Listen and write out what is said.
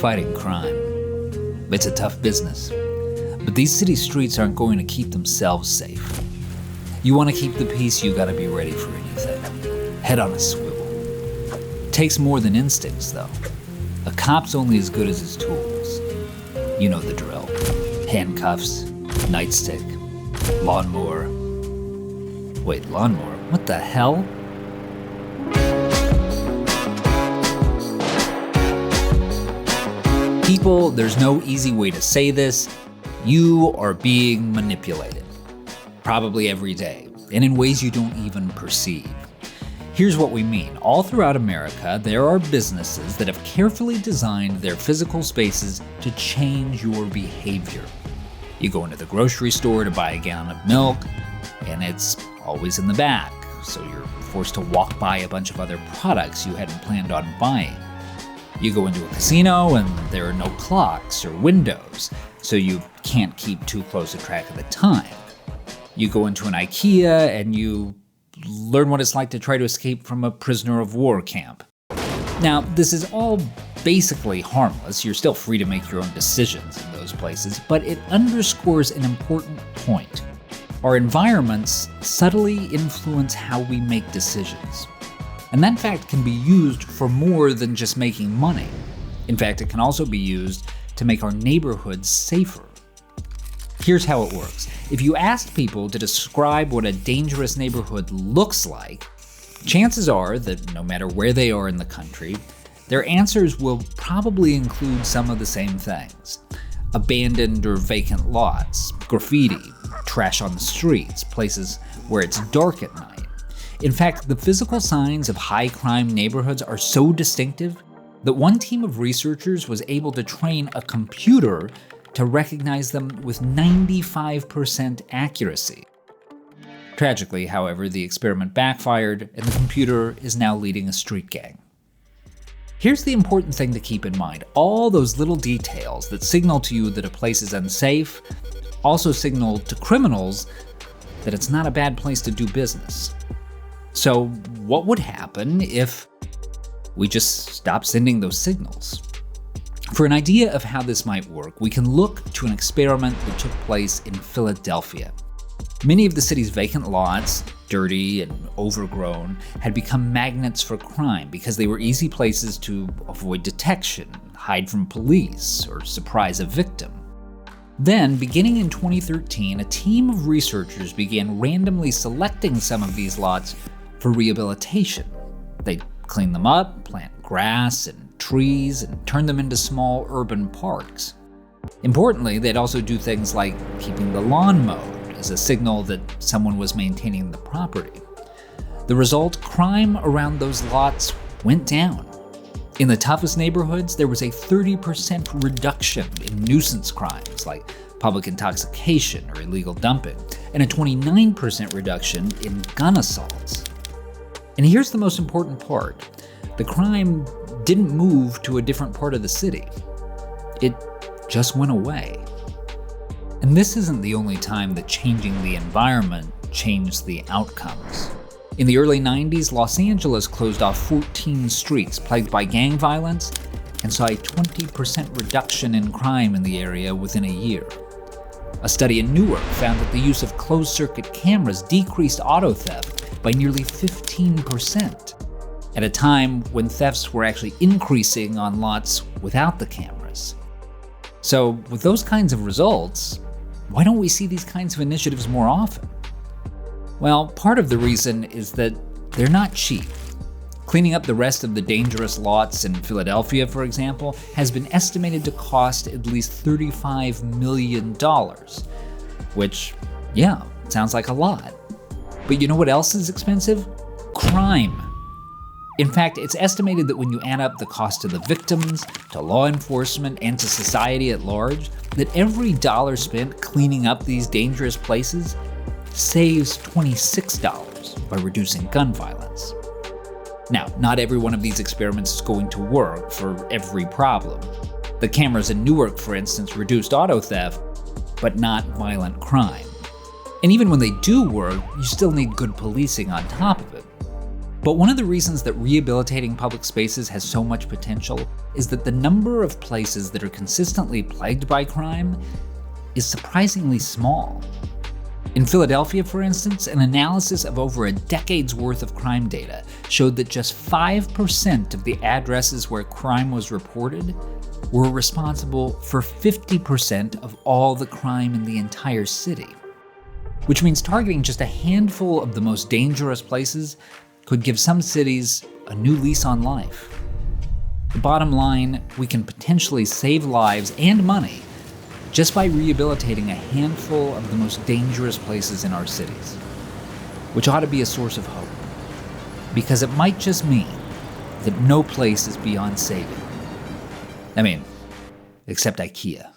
fighting crime. It's a tough business, but these city streets aren't going to keep themselves safe. You want to keep the peace, you gotta be ready for anything. Head on a swivel. Takes more than instincts, though. A cop's only as good as his tools. You know the drill. Handcuffs, nightstick, lawnmower. Wait, lawnmower? What the hell? People, there's no easy way to say this. You are being manipulated. Probably every day, and in ways you don't even perceive. Here's what we mean. All throughout America, there are businesses that have carefully designed their physical spaces to change your behavior. You go into the grocery store to buy a gallon of milk, and it's always in the back, so you're forced to walk by a bunch of other products you hadn't planned on buying. You go into a casino, and there are no clocks or windows, so you can't keep too close a track of the time. You go into an IKEA, and you learn what it's like to try to escape from a prisoner of war camp. Now, this is all basically harmless. You're still free to make your own decisions in those places, but it underscores an important point. Our environments subtly influence how we make decisions. And that fact can be used for more than just making money. In fact, it can also be used to make our neighborhoods safer. Here's how it works. If you asked people to describe what a dangerous neighborhood looks like, chances are that no matter where they are in the country, their answers will probably include some of the same things. Abandoned or vacant lots, graffiti, trash on the streets, places where it's dark at night. In fact, the physical signs of high-crime neighborhoods are so distinctive that one team of researchers was able to train a computer to recognize them with 95% accuracy. Tragically, however, the experiment backfired, and the computer is now leading a street gang. Here's the important thing to keep in mind. All those little details that signal to you that a place is unsafe also signal to criminals that it's not a bad place to do business. So what would happen if we just stopped sending those signals? For an idea of how this might work, we can look to an experiment that took place in Philadelphia. Many of the city's vacant lots, dirty and overgrown, had become magnets for crime because they were easy places to avoid detection, hide from police, or surprise a victim. Then, beginning in 2013, a team of researchers began randomly selecting some of these lots for rehabilitation. They'd clean them up, plant grass and trees, and turn them into small urban parks. Importantly, they'd also do things like keeping the lawn mowed as a signal that someone was maintaining the property. The result, crime around those lots went down. In the toughest neighborhoods, there was a 30% reduction in nuisance crimes like public intoxication or illegal dumping, and a 29% reduction in gun assaults. And here's the most important part. The crime didn't move to a different part of the city. It just went away. And this isn't the only time that changing the environment changed the outcomes. In the early 90s, Los Angeles closed off 14 streets plagued by gang violence and saw a 20% reduction in crime in the area within a year. A study in Newark found that the use of closed-circuit cameras decreased auto theft by nearly 15%, at a time when thefts were actually increasing on lots without the cameras. So, with those kinds of results, why don't we see these kinds of initiatives more often? Well, part of the reason is that they're not cheap. Cleaning up the rest of the dangerous lots in Philadelphia, for example, has been estimated to cost at least $35 million, which, yeah, sounds like a lot. But you know what else is expensive? Crime. In fact, it's estimated that when you add up the cost to the victims, to law enforcement, and to society at large, that every dollar spent cleaning up these dangerous places saves $26 by reducing gun violence. Now, not every one of these experiments is going to work for every problem. The cameras in Newark, for instance, reduced auto theft, but not violent crime. And even when they do work, you still need good policing on top of it. But one of the reasons that rehabilitating public spaces has so much potential is that the number of places that are consistently plagued by crime is surprisingly small. In Philadelphia, for instance, an analysis of over a decade's worth of crime data showed that just 5% of the addresses where crime was reported were responsible for 50% of all the crime in the entire city. Which means targeting just a handful of the most dangerous places could give some cities a new lease on life. The bottom line, we can potentially save lives and money just by rehabilitating a handful of the most dangerous places in our cities, which ought to be a source of hope, because it might just mean that no place is beyond saving. I mean, except IKEA.